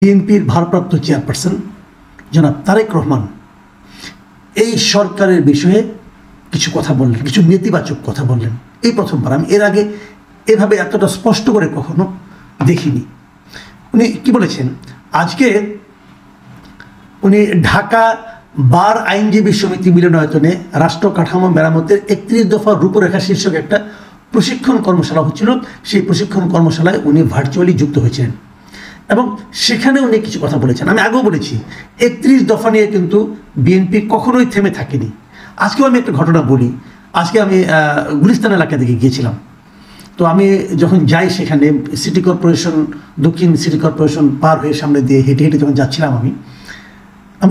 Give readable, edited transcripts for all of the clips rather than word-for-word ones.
বিএনপির ভারপ্রাপ্ত চেয়ারপারসন জনাব তারেক রহমান এই সরকারের বিষয়ে কিছু কথা বললেন, কিছু নেতিবাচক কথা বললেন। এই প্রথমবার, আমি এর আগে এভাবে এতটা স্পষ্ট করে কখনো দেখিনি। উনি কি বলেছেন? আজকে উনি ঢাকা বার আইনজীবী সমিতি মিলনায়তনে রাষ্ট্র কাঠামো মেরামতের 31 দফা রূপরেখা শীর্ষক একটা প্রশিক্ষণ কর্মশালা হচ্ছিল। সেই প্রশিক্ষণ কর্মশালায় উনি ভার্চুয়ালি যুক্ত হয়েছিলেন এবং সেখানে উনি কিছু কথা বলেছেন। আমি আগেও বলেছি 31 দফা নিয়ে কিন্তু বিএনপি কখনোই থেমে থাকেনি। আজকেও আমি একটা ঘটনা বলি। আজকে আমি গুলিস্তান এলাকা থেকে গিয়েছিলাম। তো আমি যখন যাই সেখানে সিটি কর্পোরেশন, দক্ষিণ সিটি কর্পোরেশন পার হয়ে সামনে দিয়ে হেঁটে হেঁটে যখন যাচ্ছিলাম আমি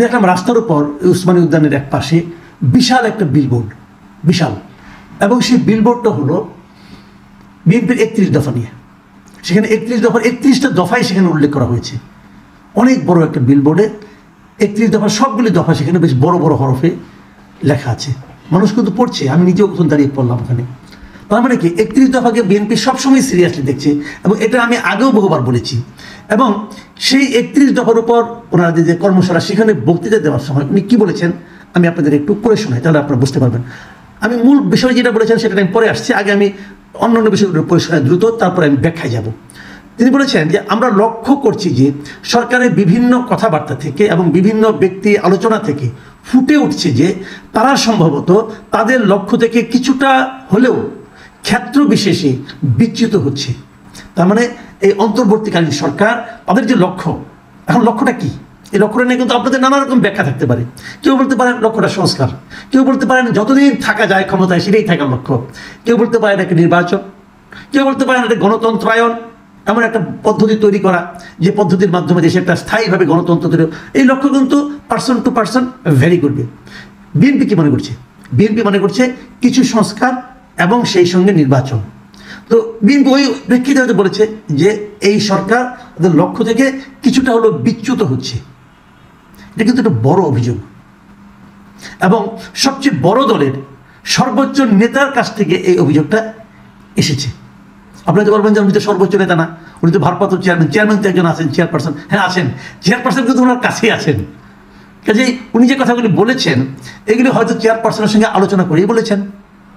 দেখলাম রাস্তার উপর উসমানী উদ্যানের এক পাশে বিশাল একটা বিলবোর্ড, বিশাল, এবং সেই বিলবোর্ডটা হলো বিএনপির 31 দফা নিয়ে। সেখানে 31 দফার 31টা দফাই সেখানে উল্লেখ করা হয়েছে। অনেক বড় একটা বিলবোর্ডে 31 দফার সবগুলি দফা সেখানে বেশ বড় বড় হরফে লেখা আছে। মানুষ কিন্তু পড়ছে, আমি নিজেও কোথাও দাঁড়িয়ে পড়লাম ওখানে। তার মানে কি 31 দফাকে বিএনপি সবসময় সিরিয়াসলি দেখছে, এবং এটা আমি আগেও বহুবার বলেছি। এবং সেই 31 দফার উপর ওনারা যে কর্মশালা, সেখানে বক্তৃতা দেওয়ার সময় উনি কী বলেছেন আমি আপনাদের একটু পড়ে শোনাই, তাহলে আপনারা বুঝতে পারবেন। আমি মূল বিষয় যেটা বলেছেন সেটা আমি পরে আসছি, আগে আমি অন্যান্য বিষয়গুলো পড়ে শোনাই দ্রুত, তারপরে আমি ব্যাখ্যায় যাব। তিনি বলেছেন যে আমরা লক্ষ্য করছি যে সরকারের বিভিন্ন কথাবার্তা থেকে এবং বিভিন্ন ব্যক্তি আলোচনা থেকে ফুটে উঠছে যে তারা সম্ভবত তাদের লক্ষ্য থেকে কিছুটা হলেও ক্ষেত্র বিশেষে বিচ্যুত হচ্ছে। তার মানে এই অন্তর্বর্তীকালীন সরকার তাদের যে লক্ষ্য, এখন লক্ষ্যটা কি? এই লক্ষ্যটা নিয়ে কিন্তু আপনাদের নানা রকম ব্যাখ্যা থাকতে পারে। কেউ বলতে পারেন লক্ষ্যটা সংস্কার, কেউ বলতে পারেন যতদিন থাকা যায় ক্ষমতায় সেটাই থাকার লক্ষ্য, কেউ বলতে পারেন একটা নির্বাচন, কেউ বলতে পারেন একটা গণতন্ত্রায়ন, এমন একটা পদ্ধতি তৈরি করা যে পদ্ধতির মাধ্যমে দেশে একটা স্থায়ীভাবে গণতন্ত্র তৈরি। এই লক্ষ্য কিন্তু পার্সন টু পার্সন ভ্যারি করবে। বিএনপি কি মনে করছে? বিএনপি মনে করছে কিছু সংস্কার এবং সেই সঙ্গে নির্বাচন। তো বিএনপি ওই প্রেক্ষিতে হয়তো বলেছে যে এই সরকার তাদের লক্ষ্য থেকে কিছুটা হলো বিচ্যুত হচ্ছে। এটা কিন্তু একটা বড় অভিযোগ, এবং সবচেয়ে বড় দলের সর্বোচ্চ নেতার কাছ থেকে এই অভিযোগটা এসেছে। আপনারা তো বলবেন যে উনি তো সর্বোচ্চ নেতা না, উনি তো ভারপ্রাপ্ত চেয়ারম্যান তো একজন আছেন, চেয়ারপারসন। হ্যাঁ আছেন, চেয়ারপারসন কিন্তু ওনার কাছেই আছেন। কাজেই উনি যে কথাগুলি বলেছেন এগুলি হয়তো চেয়ারপারসনের সঙ্গে আলোচনা করেই বলেছেন,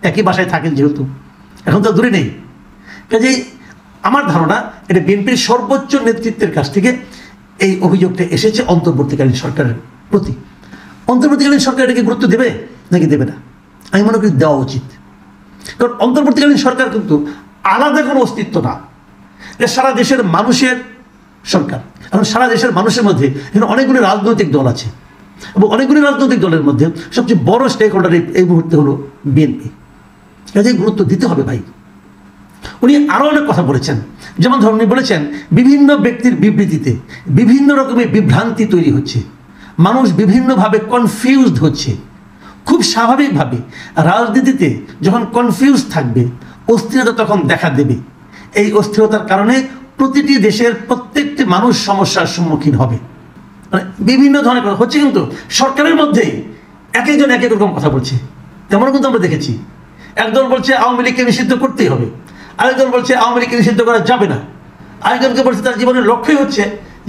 একই বাসায় থাকেন যেহেতু, এখন তো দূরে নেই। কাজেই আমার ধারণা এটা বিএনপির সর্বোচ্চ নেতৃত্বের কাছ থেকে এই অভিযোগটা এসেছে অন্তর্বর্তীকালীন সরকারের প্রতি। অন্তর্বর্তীকালীন সরকার এটাকে গুরুত্ব দেবে নাকি দেবে না? আমি মনে করি দেওয়া উচিত, কারণ অন্তর্বর্তীকালীন সরকার কিন্তু আলাদা কোনো অস্তিত্ব না, এটা সারা দেশের মানুষের সরকার। এখন সারা দেশের মানুষের মধ্যে এখানে অনেকগুলি রাজনৈতিক দল আছে, এবং অনেকগুলি রাজনৈতিক দলের মধ্যে সবচেয়ে বড় স্টেক হোল্ডার এই মুহূর্তে হলো বিএনপি। কাজেই গুরুত্ব দিতে হবে ভাই। উনি আরও অনেক কথা বলেছেন, যেমন ধরুন উনি বলেছেন বিভিন্ন ব্যক্তির বিবৃতিতে বিভিন্ন রকমের বিভ্রান্তি তৈরি হচ্ছে, মানুষ বিভিন্নভাবে কনফিউজড হচ্ছে। খুব স্বাভাবিকভাবে রাজনীতিতে যখন কনফিউজ থাকবে অস্থিরতা তখন দেখা দেবে। এই অস্থিরতার কারণে প্রতিটি দেশের প্রত্যেকটি মানুষ সমস্যার সম্মুখীন হবে। মানে বিভিন্ন ধরনের কথা হচ্ছে, কিন্তু সরকারের মধ্যেই এক একজন এক এক রকম কথা বলছে। তেমনও কিন্তু আমরা দেখেছি, একদল বলছে আওয়ামী লীগকে নিষিদ্ধ করতেই হবে, আরেকজন বলছে আওয়ামী লীগকে নিষিদ্ধ করা যাবে না, আরেকজনকে বলছে তার জীবনের লক্ষ্যই হচ্ছে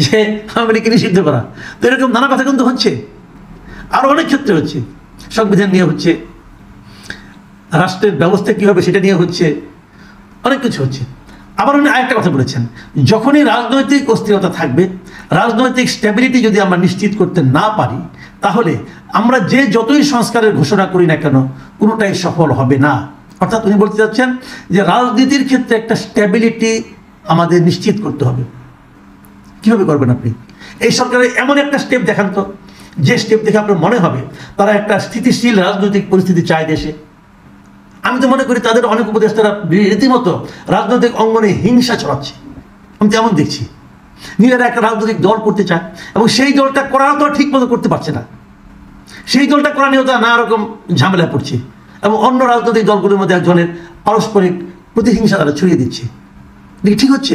যে আওয়ামী লীগকে নিষিদ্ধ করা। তো এরকম নানা কথা কিন্তু হচ্ছে, আরও অনেক ক্ষেত্রে হচ্ছে। সংবিধান নিয়ে হচ্ছে, রাষ্ট্রের ব্যবস্থা কী হবে সেটা নিয়ে হচ্ছে, অনেক কিছু হচ্ছে। আবার উনি আরেকটা কথা বলেছেন, যখনই রাজনৈতিক অস্থিরতা থাকবে, রাজনৈতিক স্ট্যাবিলিটি যদি আমরা নিশ্চিত করতে না পারি, তাহলে আমরা যে যতই সংস্কারের ঘোষণা করি না কেন কোনোটাই সফল হবে না। অর্থাৎ উনি বলতে চাচ্ছেন যে রাজনীতির ক্ষেত্রে একটা স্ট্যাবিলিটি আমাদের নিশ্চিত করতে হবে। কীভাবে করবেন আপনি? এই সরকারের এমন একটা স্টেপ দেখান তো, যে স্টেপ দেখে আপনার মনে হবে তারা একটা স্থিতিশীল রাজনৈতিক পরিস্থিতি চায় দেশে। আমি তো মনে করি তাদের অনেক উপদেষ্টারা রীতিমতো রাজনৈতিক অঙ্গনে হিংসা ছড়াচ্ছে, আমি তো এমন দেখছি। নিজেরা একটা রাজনৈতিক দল করতে চায়, এবং সেই দলটা করাও তো ঠিক মতো করতে পারছে না। সেই দলটা করা নিয়েও তারা নানা রকম ঝামেলা পড়ছে, এবং অন্য রাজনৈতিক দলগুলোর মধ্যে একজনের পারস্পরিক প্রতিহিংসা তারা ছড়িয়ে দিচ্ছে। দেখি ঠিক হচ্ছে?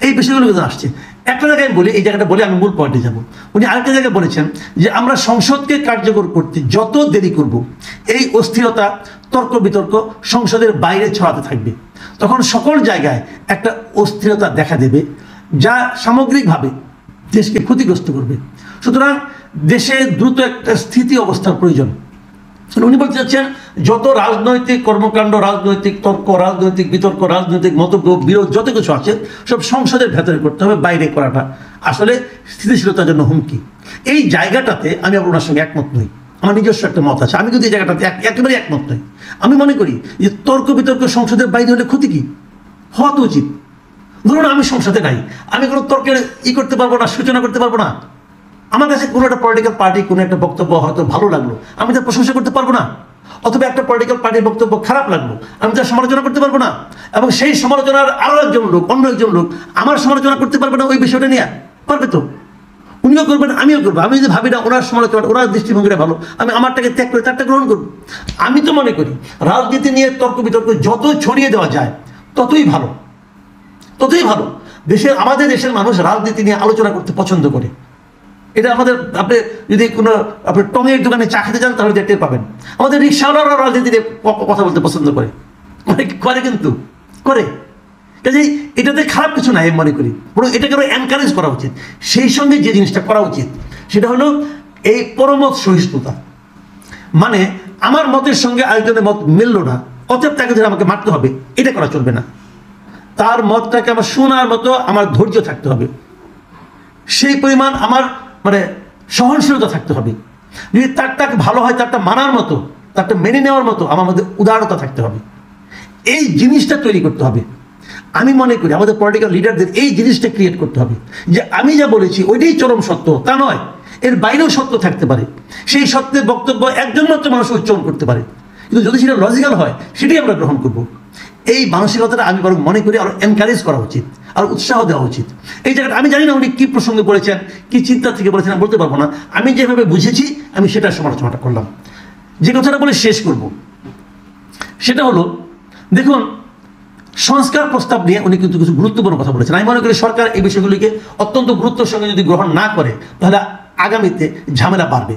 এই বিষয়গুলো কিন্তু আসছে। একটা জায়গায় আমি বলি, এই জায়গাটা বলে আমি মূল পয়েন্টে যাব। উনি আরেকটা জায়গায় বলেছেন যে আমরা সংসদকে কার্যকর করতে যত দেরি করব, এই অস্থিরতা তর্ক বিতর্ক সংসদের বাইরে ছড়াতে থাকবে। তখন সকল জায়গায় একটা অস্থিরতা দেখা দেবে, যা সামগ্রিকভাবে দেশকে ক্ষতিগ্রস্ত করবে। সুতরাং দেশে দ্রুত একটা স্থিতি অবস্থার প্রয়োজন। উনি বলতে চাচ্ছেন যত রাজনৈতিক কর্মকাণ্ড, রাজনৈতিক তর্ক, রাজনৈতিক বিতর্ক, রাজনৈতিক বিরোধ যত কিছু আছে সব সংসদের ভেতরে করতে হবে, বাইরে করাটা আসলে স্থিতিশীলতার জন্য হুমকি। এই জায়গাটাতে আমি আবার ওনার সঙ্গে একমত নই। আমার নিজস্ব একটা মত আছে, আমি কিন্তু এই জায়গাটাতে একেবারে একমত নই। আমি মনে করি যে তর্ক বিতর্ক সংসদের বাইরে হলে ক্ষতি কি, হওয়া তো উচিত। ধরুন আমি সংসদে নাই, আমি কোনো তর্কের করতে পারবো না, সূচনা করতে পারবো না। আমার কাছে কোনো একটা পলিটিক্যাল পার্টি কোনো একটা বক্তব্য হয়তো ভালো লাগলো, আমি তার প্রশংসা করতে পারবো না। অথবা একটা পলিটিক্যাল পার্টির বক্তব্য খারাপ লাগলো, আমি তার সমালোচনা করতে পারবো না। এবং সেই সমালোচনার আরও একজন লোক, অন্য একজন লোক আমার সমালোচনা করতে পারবে না ওই বিষয়টা নিয়ে, পারবে তো? উনিও করবেন, আমিও করবো। আমি যদি ভাবি না ওনার সমালোচনা, ওনার দৃষ্টিভঙ্গিটা ভালো, আমি আমারটাকে ত্যাগ করে তারটা গ্রহণ করবো। আমি তো মনে করি রাজনীতি নিয়ে তর্ক বিতর্ক যত ছড়িয়ে দেওয়া যায় ততই ভালো, ততই ভালো। আমাদের দেশের মানুষ রাজনীতি নিয়ে আলোচনা করতে পছন্দ করে। এটা আমাদের, আপনি যদি কোনো আপনি টঙের দোকানে চা খেতে যান তাহলে দেখতে পাবেন আমাদের রিক্সাওয়ালারা রাজনীতি নিয়ে কথা বলতে পছন্দ করে, করে কিন্তু করে। কাজেই এটাতে খারাপ কিছু নাই আমি মনে করি, বরং এটাকে আরো এনকারেজ করা উচিত। সেই সঙ্গে যে জিনিসটা করা উচিত সেটা হলো এই পরমত সহিষ্ণুতা। মানে আমার মতের সঙ্গে আরেকজনের মত মিলল না, অতএব তাকে ধরে আমাকে মারতে হবে, এটা করা চলবে না। তার মতটাকে আমার শোনার মতো আমার ধৈর্য থাকতে হবে, সেই পরিমাণ আমার মানে সহনশীলতা থাকতে হবে। যদি তারটাকে ভালো হয়, তারটা মানার মতো, তারটা মেনে নেওয়ার মতো আমার মধ্যে উদারতা থাকতে হবে। এই জিনিসটা তৈরি করতে হবে। আমি মনে করি আমাদের পলিটিক্যাল লিডারদের এই জিনিসটা ক্রিয়েট করতে হবে যে আমি যা বলেছি ওইটাই চরম সত্য, তা নয়, এর বাইরেও সত্য থাকতে পারে। সেই সত্যের বক্তব্য একজন মাত্র মানুষ উচ্চারণ করতে পারে, কিন্তু যদি সেটা লজিক্যাল হয় সেটাই আমরা গ্রহণ করব। এই মানসিকতাটা আমি বরং মনে করি আরো এনকারেজ করা উচিত, আর উৎসাহ দেওয়া উচিত। এই জায়গাটা আমি জানি না উনি কি প্রসঙ্গে বলেছেন, কি চিন্তা থেকে বলেছেন, বলতে পারবো না। আমি যেভাবে বুঝেছি আমি সেটার সমালোচনাটা করলাম। যে কথাটা বলে শেষ করব সেটা হলো, দেখুন সংস্কার প্রস্তাব নিয়ে উনি কিন্তু কিছু গুরুত্বপূর্ণ কথা বলেছেন। আমি মনে করি সরকার এই বিষয়গুলিকে অত্যন্ত গুরুত্বের সঙ্গে যদি গ্রহণ না করে তাহলে আগামীতে ঝামেলা বাড়বে।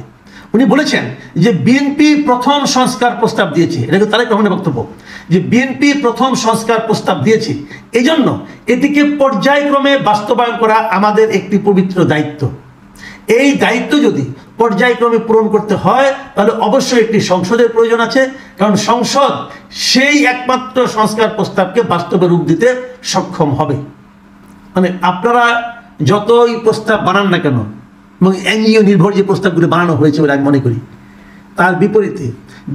উনি বলেছেন যে বিএনপি প্রথম সংস্কার প্রস্তাব দিয়েছে, এটা কিন্তু তারেক রহমানের বক্তব্য, যে বিএনপি প্রথম সংস্কার প্রস্তাব দিয়েছে, এই জন্য এটিকে পর্যায়ক্রমে বাস্তবায়ন করা আমাদের একটি পবিত্র দায়িত্ব। এই দায়িত্ব যদি পর্যায়ক্রমে পূরণ করতে হয় তাহলে অবশ্যই একটি সংসদের প্রয়োজন আছে, কারণ সংসদ সেই একমাত্র সংস্কার প্রস্তাবকে বাস্তবে রূপ দিতে সক্ষম হবে। মানে আপনারা যতই প্রস্তাব বানান না কেন, এবং এনজিও নির্ভর যে প্রস্তাবগুলো বানানো হয়েছে বলে আমি মনে করি, তার বিপরীতে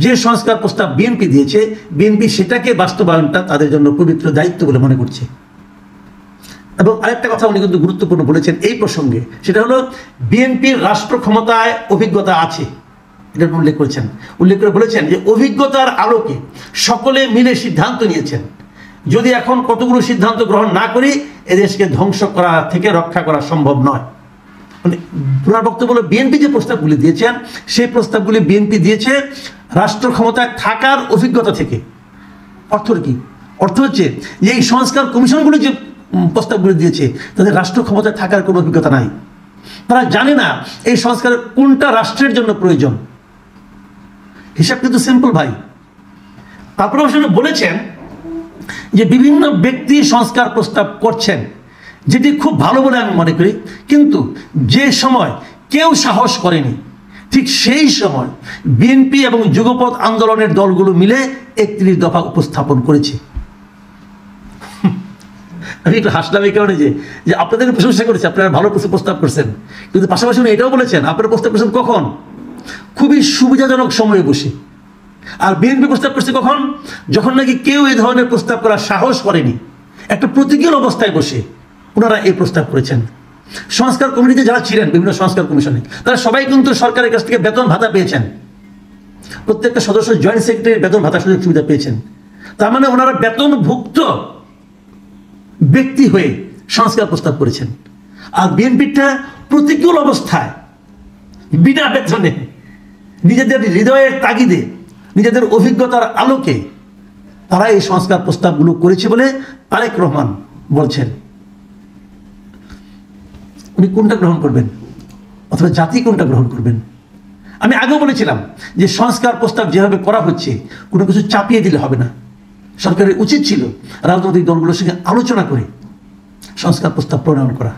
যে সংস্কার প্রস্তাব বিএনপি দিয়েছে, বিএনপি সেটাকে বাস্তবায়নটা তাদের জন্য পবিত্র দায়িত্ব বলে মনে করছে। এবং আরেকটা কথা উনি কিন্তু গুরুত্বপূর্ণ বলেছেন এই প্রসঙ্গে, সেটা হলো বিএনপির রাষ্ট্র ক্ষমতায় অভিজ্ঞতা আছে, এটা উল্লেখ করেছেন। উল্লেখ করে বলেছেন যে অভিজ্ঞতার আলোকে সকলে মিলে সিদ্ধান্ত নিয়েছেন, যদি এখন কতগুলো সিদ্ধান্ত গ্রহণ না করি এদেশকে ধ্বংস করা থেকে রক্ষা করা সম্ভব নয়। মানে পুনর বক্তব্য হলো বিএনপি যে প্রস্তাবগুলি দিয়েছেন সেই প্রস্তাবগুলি বিএনপি দিয়েছে রাষ্ট্র ক্ষমতায় থাকার অভিজ্ঞতা থেকে। অর্থ কি? অর্থ হচ্ছে যে এই সংস্কার কমিশনগুলি যে প্রস্তাবগুলি দিয়েছে তাদের রাষ্ট্র ক্ষমতায় থাকার কোনো অভিজ্ঞতা নাই। তারা জানে না এই সংস্কার কোনটা রাষ্ট্রের জন্য প্রয়োজন। হিসাব কিন্তু সিম্পল ভাই। তারপরে বলেছেন যে বিভিন্ন ব্যক্তি সংস্কার প্রস্তাব করছেন, যেটি খুব ভালো বলে আমি মনে করি, কিন্তু যে সময় কেউ সাহস করেনি ঠিক সেই সময় বিএনপি এবং যুগপৎ আন্দোলনের দলগুলো মিলে 31 দফা উপস্থাপন করেছে। আমি একটু হাসলাম এই কারণে যে আপনাদের প্রশংসা করেছে, আপনারা ভালো প্রস্তাব করছেন, কিন্তু পাশাপাশি উনি এটাও বলেছেন আপনারা প্রস্তাব করছেন কখন? খুবই সুবিধাজনক সময়ে বসে। আর বিএনপি প্রস্তাব করছে কখন? যখন নাকি কেউ এই ধরনের প্রস্তাব করার সাহস করেনি, একটা প্রতিকূল অবস্থায় বসে ওনারা এই প্রস্তাব করেছেন। সংস্কার কমিটিতে যারা ছিলেন বিভিন্ন সংস্কার কমিশনে তারা সবাই কিন্তু সরকারের কাছ থেকে বেতন ভাতা পেয়েছেন, প্রত্যেকটা সদস্য জয়েন্ট সেক্রেটারির বেতন ভাতা সুযোগ সুবিধা পেয়েছেন। তার মানে ওনারা বেতনভুক্ত ব্যক্তি হয়ে সংস্কার প্রস্তাব করেছেন। আর বিএনপিটা প্রতিকূল অবস্থায় বিনা বেতনে নিজেদের হৃদয়ের তাগিদে নিজেদের অভিজ্ঞতার আলোকে তারা এই সংস্কার প্রস্তাবগুলো করেছে বলে তারেক রহমান বলছেন। উনি কোনটা গ্রহণ করবেন অথবা জাতি কোনটা গ্রহণ করবেন? আমি আগেও বলেছিলাম যে সংস্কার প্রস্তাব যেভাবে করা হচ্ছে কোনো কিছু চাপিয়ে দিলে হবে না। সরকারের উচিত ছিল রাজনৈতিক দলগুলোর সঙ্গে আলোচনা করে সংস্কার প্রস্তাব প্রণয়ন করা।